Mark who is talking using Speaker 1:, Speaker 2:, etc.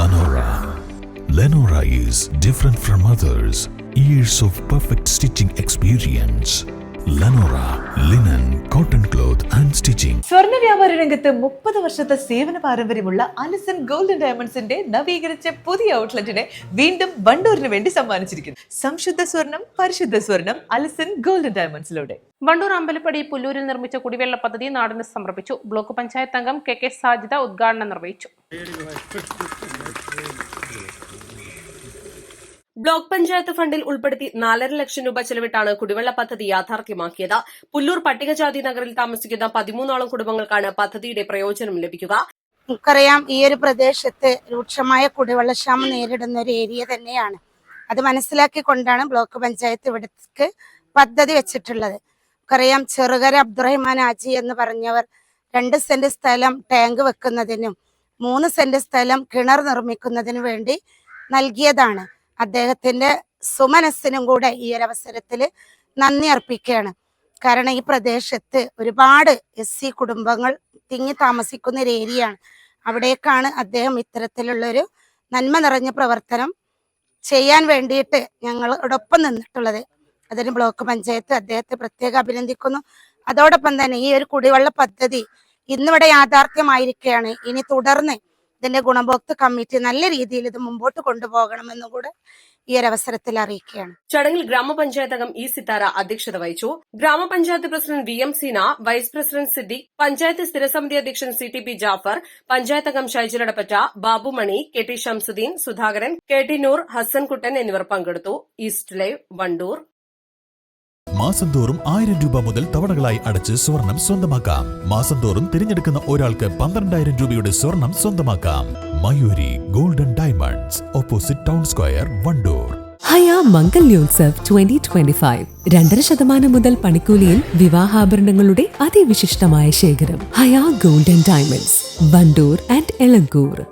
Speaker 1: Lenora. Lenora is different from others. Years of perfect stitching experience. Lenora, linen, cotton cloth and stitching.
Speaker 2: സ്വർണ്ണ വ്യാപാര രംഗത്ത് 30 വർഷത്തെ സേവന പാരമ്പര്യമുള്ള അലിസൺ ഗോൾഡൻ ഡയമണ്ട്സിന്റെ നവീകരിച്ച പുതിയ ഔട്ട്ലെറ്റിനെ വീണ്ടും വണ്ടൂരിന് വേണ്ടി സമ്മാനിച്ചിരിക്കുന്നു. സംശുദ്ധ സ്വർണം, പരിശുദ്ധ സ്വർണം, അലിസൺ ഗോൾഡൻ ഡയമണ്ട്സിലൂടെ.
Speaker 3: വണ്ടൂർ അമ്പലപ്പടി പുല്ലൂരിൽ നിർമ്മിച്ച കുടിവെള്ള പദ്ധതി നാടിന് സമർപ്പിച്ചു. ബ്ലോക്ക് പഞ്ചായത്ത് അംഗം കെ സാജിദ ഉദ്ഘാടനം നിർവഹിച്ചു.
Speaker 4: ബ്ലോക്ക് പഞ്ചായത്ത് ഫണ്ടിൽ ഉൾപ്പെടുത്തി 4.5 ലക്ഷം രൂപ ചെലവിട്ടാണ് കുടിവെള്ള പദ്ധതി യാഥാർത്ഥ്യമാക്കിയത്. പുല്ലൂർ പട്ടികജാതി നഗറിൽ താമസിക്കുന്ന 13ഓളം കുടുംബങ്ങൾക്കാണ് പദ്ധതിയുടെ പ്രയോജനം ലഭിക്കുക.
Speaker 5: നമുക്കറിയാം, ഈ ഒരു പ്രദേശത്ത് രൂക്ഷമായ കുടിവെള്ളക്ഷാമം നേരിടുന്ന ഒരു ഏരിയ തന്നെയാണ്. അത് മനസ്സിലാക്കിക്കൊണ്ടാണ് ബ്ലോക്ക് പഞ്ചായത്ത് ഇവിടേക്ക് പദ്ധതി വെച്ചിട്ടുള്ളത്. നമുക്കറിയാം, ചെറുകര അബ്ദുറഹിമാൻ ആജി എന്ന് പറഞ്ഞവർ 2 സെന്റ് സ്ഥലം ടാങ്ക് വെക്കുന്നതിനും 3 സെന്റ് സ്ഥലം കിണർ നിർമ്മിക്കുന്നതിനും വേണ്ടി നൽകിയതാണ്. അദ്ദേഹത്തിന്റെ സുമനസ്സിനും കൂടെ ഈ ഒരു അവസരത്തിൽ നന്ദി അർപ്പിക്കുകയാണ്. കാരണം ഈ പ്രദേശത്ത് ഒരുപാട് SC കുടുംബങ്ങൾ തിങ്ങി താമസിക്കുന്ന ഒരു ഏരിയയാണ്. അവിടേക്കാണ് അദ്ദേഹം ഇത്തരത്തിലുള്ളൊരു നന്മ നിറഞ്ഞ പ്രവർത്തനം ചെയ്യാൻ വേണ്ടിയിട്ട് ഞങ്ങളോടൊപ്പം നിന്നിട്ടുള്ളത്. അതിന് ബ്ലോക്ക് പഞ്ചായത്ത് അദ്ദേഹത്തെ പ്രത്യേകം അഭിനന്ദിക്കുന്നു. അതോടൊപ്പം തന്നെ ഈ ഒരു കുടിവെള്ള പദ്ധതി ഇന്നിവിടെ യാഥാർത്ഥ്യമായിരിക്കുകയാണ്. ഇനി തുടർന്ന് ഇതിന്റെ ഗുണഭോക്തൃ കമ്മിറ്റി നല്ല രീതിയിൽ ഇത് മുമ്പോട്ട് കൊണ്ടുപോകണമെന്നും കൂടെ ഈ ഒരു അവസരത്തിൽ അറിയിക്കുകയാണ്.
Speaker 4: ചടങ്ങിൽ ഗ്രാമപഞ്ചായത്ത് അംഗം ഇ സിത്താര അധ്യക്ഷത വഹിച്ചു. ഗ്രാമപഞ്ചായത്ത് president VM Seena, vice president Siddique, panchayat സ്ഥിരസമിതി അധ്യക്ഷൻ CTP ജാഫർ, പഞ്ചായത്ത് അംഗം ഷൈജലടപ്പറ്റ, ബാബുമണി, KT ഷംസുദ്ദീൻ, സുധാകരൻ, KT നൂർ, ഹസൻകുട്ടൻ എന്നിവർ പങ്കെടുത്തു. East live, Wandoor.
Speaker 1: മാസം തോറും 1000 രൂപ മുതൽ തവണകളായി അടച്ച് സ്വർണം സ്വന്തമാക്കാം. മാസം തോറും തിരഞ്ഞെടുക്കുന്ന ഒരാൾക്ക് 12,000 രൂപയുടെ സ്വർണം സ്വന്തമാക്കാം. Mayuri golden diamonds, opposite town square, Wandoor.
Speaker 6: Haya Mangalyotsav 2025 2.5% മുതൽ പണിക്കൂലിയിൽ വിവാഹാഭരണങ്ങളുടെ അതിവിശിഷ്ടമായ ശേഖരം. Haya golden diamonds, Wandoor and Elankur.